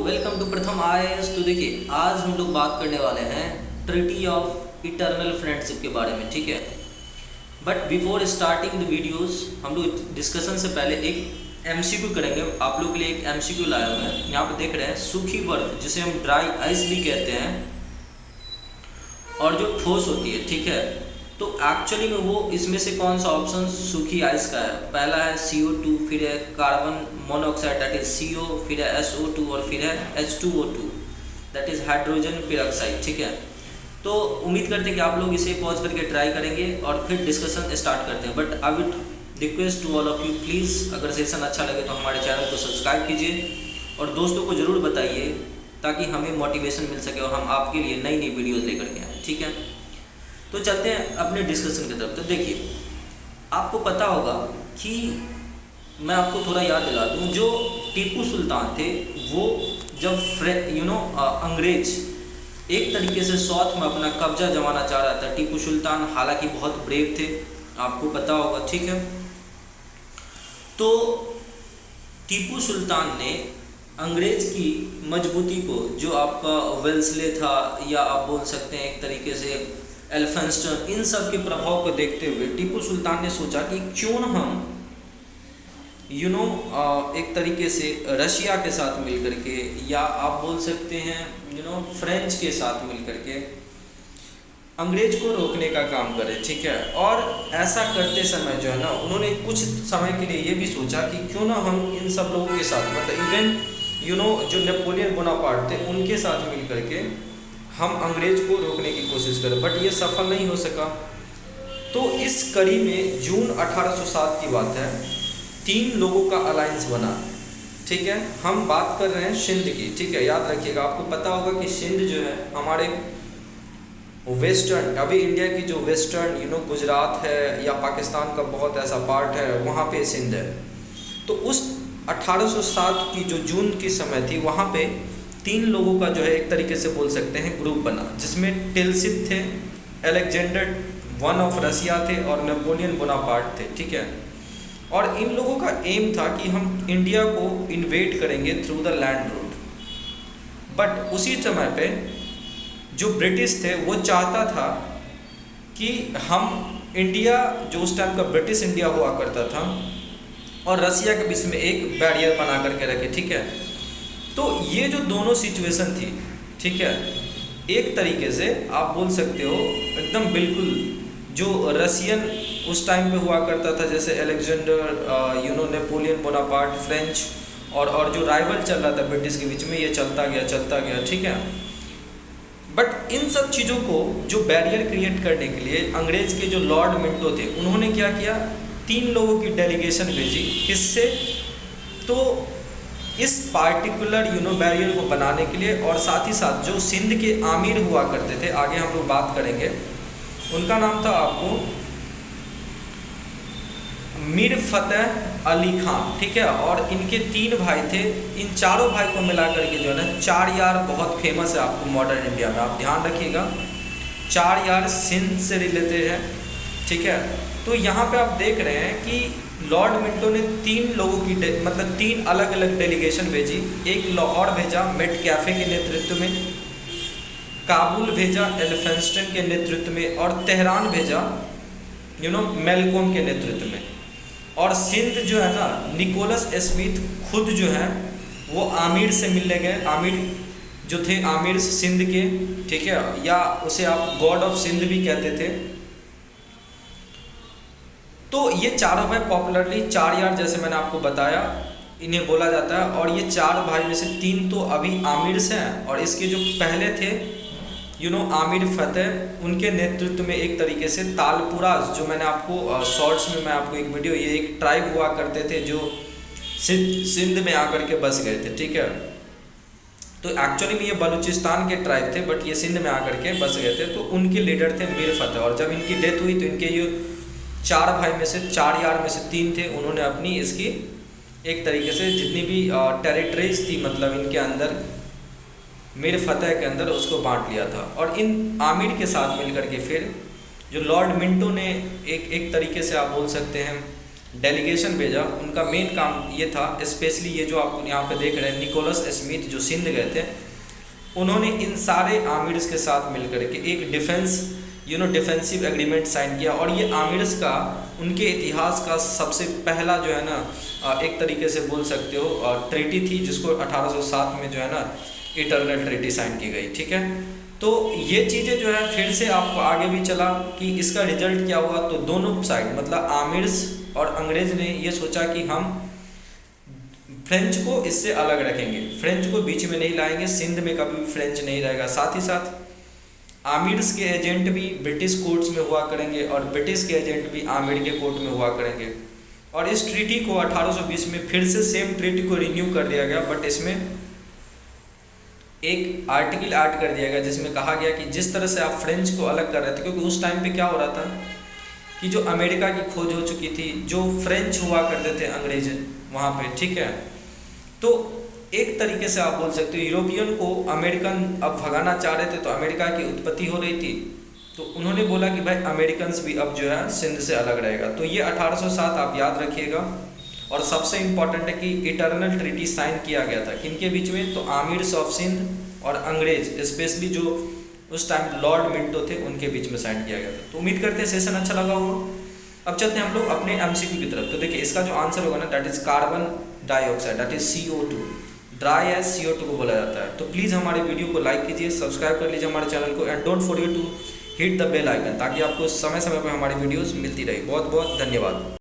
Welcome to प्रथम IAS. तो देखिए आज हम लोग बात करने वाले हैं ट्रिटी ऑफ इटर्नल फ्रेंडशिप के बारे में, ठीक है। But before starting the videos हम लोग डिस्कशन से पहले एक एमसीक्यू करेंगे। आप लोग के लिए एक एमसीक्यू लाया हुआ है, यहाँ पे देख रहे हैं। सूखी बर्फ जिसे हम ड्राई आइस भी कहते हैं और जो ठोस होती है, ठीक है, तो एक्चुअली में वो इसमें से कौन सा ऑप्शन सूखी आइस का है? पहला है CO2, फिर है carbon monoxide that is CO, फिर है SO2 और फिर है H2O2 that is hydrogen peroxide, ठीक है। तो उम्मीद करते हैं कि आप लोग इसे पॉज करके ट्राई करेंगे और फिर डिस्कशन स्टार्ट करते हैं। But I would request to all of you, please अगर सेशन अच्छा लगे तो हमारे चैनल को सब्सक्राइब कीजिए और दोस्तों को ज़रूर बताइए ताकि हमें मोटिवेशन मिल सके और हम आपके लिए नई नई वीडियोज़ लेकर के आएँ, ठीक है। तो चलते हैं अपने डिस्कशन की तरफ। तो देखिए आपको पता होगा कि मैं आपको थोड़ा याद दिला दूँ, जो टीपू सुल्तान थे वो जब अंग्रेज एक तरीके से साउथ में अपना कब्जा जमाना चाह रहा था। टीपू सुल्तान हालांकि बहुत ब्रेव थे, आपको पता होगा, ठीक है। तो टीपू सुल्तान ने अंग्रेज की मजबूती को, जो आपका वेल्सले था या आप बोल सकते हैं एक तरीके से एल्फिंस्टन, इन सब के प्रभाव को देखते हुए टीपू सुल्तान ने सोचा कि क्यों न हम एक तरीके से रशिया के साथ मिलकर के या आप बोल सकते हैं फ्रेंच के साथ मिलकर के अंग्रेज को रोकने का काम करें, ठीक है। और ऐसा करते समय जो है ना, उन्होंने कुछ समय के लिए ये भी सोचा कि क्यों ना हम इन सब लोगों के साथ, मतलब इवन जो नेपोलियन बोनापार्ट थे उनके साथ मिल करके हम अंग्रेज को रोकने की कोशिश करें। बट ये सफल नहीं हो सका। तो इस कड़ी में जून 1807 की बात है, 3 लोगों का अलायंस बना, ठीक है। हम बात कर रहे हैं सिंध की, ठीक है, याद रखिएगा। आपको पता होगा कि सिंध जो है हमारे वेस्टर्न, अभी इंडिया की जो वेस्टर्न गुजरात है या पाकिस्तान का बहुत ऐसा पार्ट है, वहाँ पे सिंध है। तो उस 1807 की जो जून की समय थी, वहाँ पे 3 लोगों का जो है एक तरीके से बोल सकते हैं ग्रुप बना, जिसमें टिलसित थे, अलेक्जेंडर वन ऑफ रसिया थे और नेपोलियन बोनापार्ट थे, ठीक है। और इन लोगों का एम था कि हम इंडिया को इन्वेड करेंगे through the land route. But उसी समय पे जो ब्रिटिश थे वो चाहता था कि हम इंडिया, जो उस टाइम का ब्रिटिश इंडिया हुआ करता था, और रसिया के बीच में एक बैरियर बना करके रखे, ठीक है। तो ये जो दोनों सिचुएशन थी, ठीक है, एक तरीके से आप बोल सकते हो एकदम बिल्कुल जो रसियन उस टाइम पे हुआ करता था, जैसे अलेक्जेंडर नेपोलियन बोनापार्ट, फ्रेंच और जो राइवल चल रहा था ब्रिटिश के बीच में, ये चलता गया, ठीक है। बट इन सब चीज़ों को जो बैरियर क्रिएट करने के लिए अंग्रेज के जो लॉर्ड मिंटो थे, उन्होंने क्या किया, 3 लोगों की डेलीगेशन भेजी। किससे? तो इस पार्टिकुलर बैरियर को बनाने के लिए, और साथ ही साथ जो सिंध के आमिर हुआ करते थे, आगे हम लोग बात करेंगे, उनका नाम था आपको मीर फतेह अली खान, ठीक है। और इनके 3 भाई थे। इन चारों भाई को मिलाकर के जो है ना 4 यार बहुत फेमस है आपको मॉडर्न इंडिया में, आप ध्यान रखिएगा। 4 यार सिंध से रिलेटेड है, ठीक है। तो यहाँ पे आप देख रहे हैं कि लॉर्ड मिंटो ने 3 लोगों की मतलब 3 अलग अलग डेलीगेशन भेजी। एक लाहौर भेजा मेट कैफे के नेतृत्व में, काबुल भेजा एल्फिंस्टन के नेतृत्व में, और तेहरान भेजा मेलकॉम के नेतृत्व में। और सिंध जो है ना, निकोलस स्मिथ खुद जो है वो आमिर से मिलने गए। आमिर जो थे, आमिर सिंध के, ठीक है, या उसे आप गॉड ऑफ सिंध भी कहते थे। तो ये चारों भाई पॉपुलरली 4 यार, जैसे मैंने आपको बताया, इन्हें बोला जाता है। और ये 4 भाई में से 3 तो अभी आमिर से हैं, और इसके जो पहले थे आमिर फतेह, उनके नेतृत्व में एक तरीके से तालपुराज, जो मैंने आपको शॉर्ट्स में मैं आपको एक वीडियो, ये एक ट्राइब हुआ करते थे जो सिंध में आकर के बस गए थे, ठीक है। तो एक्चुअली में ये बलूचिस्तान के ट्राइब थे, बट ये सिंध में आकर के बस गए थे। तो उनके लीडर थे मीर फतेह। और जब इनकी डेथ हुई तो इनके ये 4 भाई में से 4 यार में से 3 थे, उन्होंने अपनी इसकी एक तरीके से जितनी भी टेरिटरीज थी, मतलब इनके अंदर मीर फतेह के अंदर, उसको बांट लिया था। और इन आमिर के साथ मिलकर के फिर जो लॉर्ड मिंटो ने एक तरीके से आप बोल सकते हैं डेलीगेशन भेजा। उनका मेन काम ये था, स्पेशली ये जो आप यहाँ पे देख रहे हैं निकोलस स्मिथ जो सिंध गए थे, उन्होंने इन सारे आमिर्स के साथ मिलकर के एक डिफेंसिव एग्रीमेंट साइन किया। और ये आमिर्स का उनके इतिहास का सबसे पहला जो है ना एक तरीके से बोल सकते हो ट्रीटी थी, जिसको 1807 में जो है ना इटर्नल ट्रीटी साइन की गई। ठीक है, तो ये चीज़ें जो है फिर से आपको आगे भी चला कि इसका रिजल्ट क्या हुआ। तो दोनों साइड मतलब आमिर्स और अंग्रेज ने ये सोचा कि हम फ्रेंच को इससे अलग रखेंगे, फ्रेंच को बीच में नहीं लाएंगे, सिंध में कभी भी फ्रेंच नहीं रहेगा। साथ ही साथ आमिर्स के एजेंट भी ब्रिटिश कोर्ट्स में हुआ करेंगे और ब्रिटिश के एजेंट भी आमिर के कोर्ट में हुआ करेंगे। और इस ट्रीटी को 1820 में फिर से सेम ट्रीटी को रिन्यू कर दिया गया, बट इसमें एक आर्टिकल ऐड कर दिया गया जिसमें कहा गया कि जिस तरह से आप फ्रेंच को अलग कर रहे थे, क्योंकि उस टाइम पे क्या हो रहा था कि जो अमेरिका की खोज हो चुकी थी, जो फ्रेंच हुआ करते थे अंग्रेज वहाँ पे, ठीक है, तो एक तरीके से आप बोल सकते हो यूरोपियन को अमेरिकन अब भगाना चाह रहे थे, तो अमेरिका की उत्पत्ति हो रही थी, तो उन्होंने बोला कि भाई अमेरिकन भी अब जो है सिंध से अलग रहेगा। तो ये 1807 आप याद रखिएगा। और सबसे इम्पॉर्टेंट है कि इटर्नल ट्रीटी साइन किया गया था किनके बीच में, तो आमिर्स ऑफ सिंध और अंग्रेज, स्पेशली जो उस टाइम लॉर्ड मिंटो थे, उनके बीच में साइन किया गया था। तो उम्मीद करते हैं सेशन अच्छा लगा होगा। अब चलते हैं हम लोग अपने एमसीक्यू की तरफ। तो देखिए इसका जो आंसर होगा ना, that is carbon dioxide, that is CO2, dry ice CO2 को बोला जाता है। तो प्लीज़ हमारे वीडियो को लाइक कीजिए, सब्सक्राइब कर लीजिए हमारे चैनल को, and don't forget to hit the bell icon, ताकि आपको समय समय पर हमारी वीडियोस मिलती रहे। बहुत बहुत धन्यवाद।